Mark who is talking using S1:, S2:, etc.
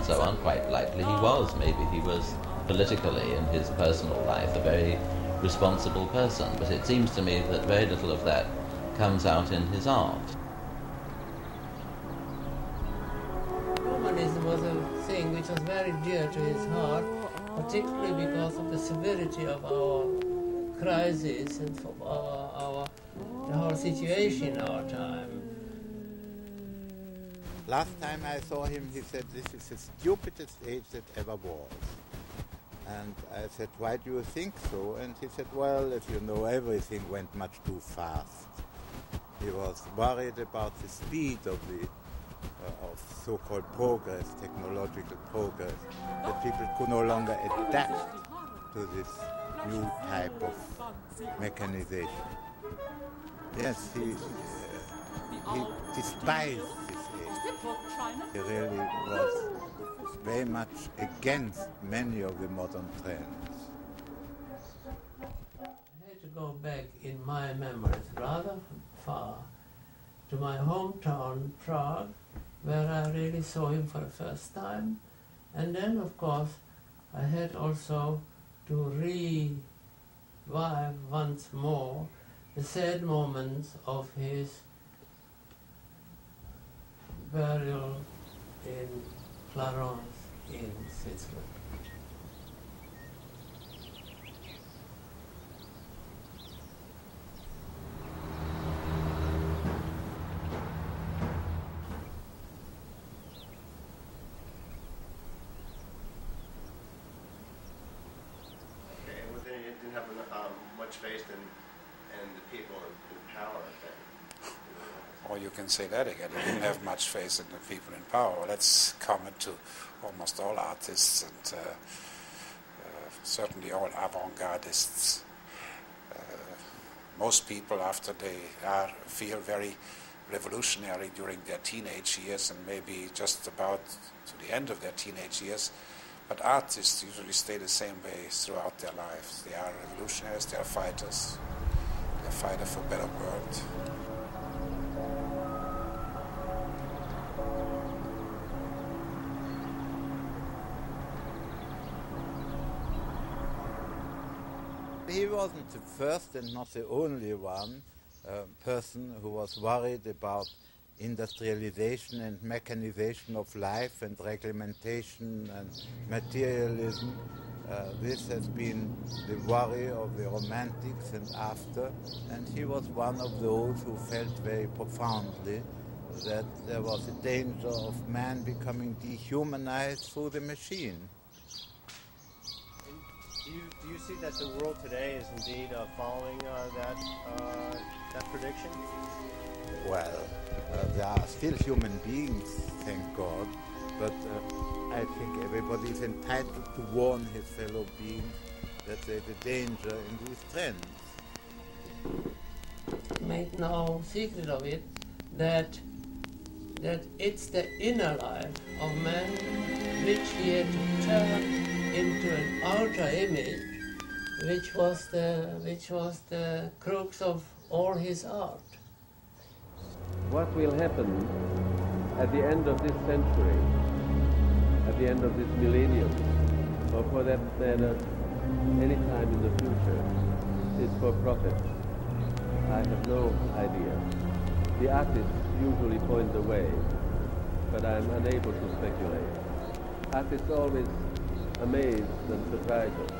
S1: so on, quite likely he was. Maybe he was politically in his personal life a very responsible person, but it seems to me that very little of that comes out in his art.
S2: Humanism was a thing which was very dear to his heart, particularly because of the severity of our crisis and for the whole situation in our time.
S3: Last time I saw him, he said, "This is the stupidest age that ever was." And I said, "Why do you think so?" And he said, "Well, as you know, everything went much too fast." He was worried about the speed of so-called progress, technological progress, that people could no longer adapt to this new type of mechanization. Yes, he despised this age. He really was very much against many of the modern trends.
S2: I had to go back in my memories rather far to my hometown, Prague, where I really saw him for the first time. And then, of course, I had also to revive once more the sad moments of his burial in Clarence in Switzerland.
S4: Much faith in the people in power, I think.
S5: Or you can say that again, he didn't have much faith in the people in power. That's common to almost all artists and certainly all avant-gardists. Most people, after they feel very revolutionary during their teenage years and maybe just about to the end of their teenage years, but artists usually stay the same way throughout their lives. They are revolutionaries, they are fighters. They fight for a better world.
S3: He wasn't the first and not the only one person who was worried about industrialization and mechanization of life and reglementation and materialism. This has been the worry of the Romantics and after, and he was one of those who felt very profoundly that there was a danger of man becoming dehumanized through the machine.
S4: Do you see that the world today is indeed following that prediction?
S3: Well, there are still human beings, thank God, but I think everybody is entitled to warn his fellow beings that there's a danger in these trends.
S2: Make no secret of it that it's the inner life of man which he had to turn into an outer image, which was the crux of all his art.
S6: What will happen at the end of this century, at the end of this millennium, or for that matter, any time in the future, is for profit. I have no idea. The artists usually point the way, but I am unable to speculate. Artists always amaze and surprise us.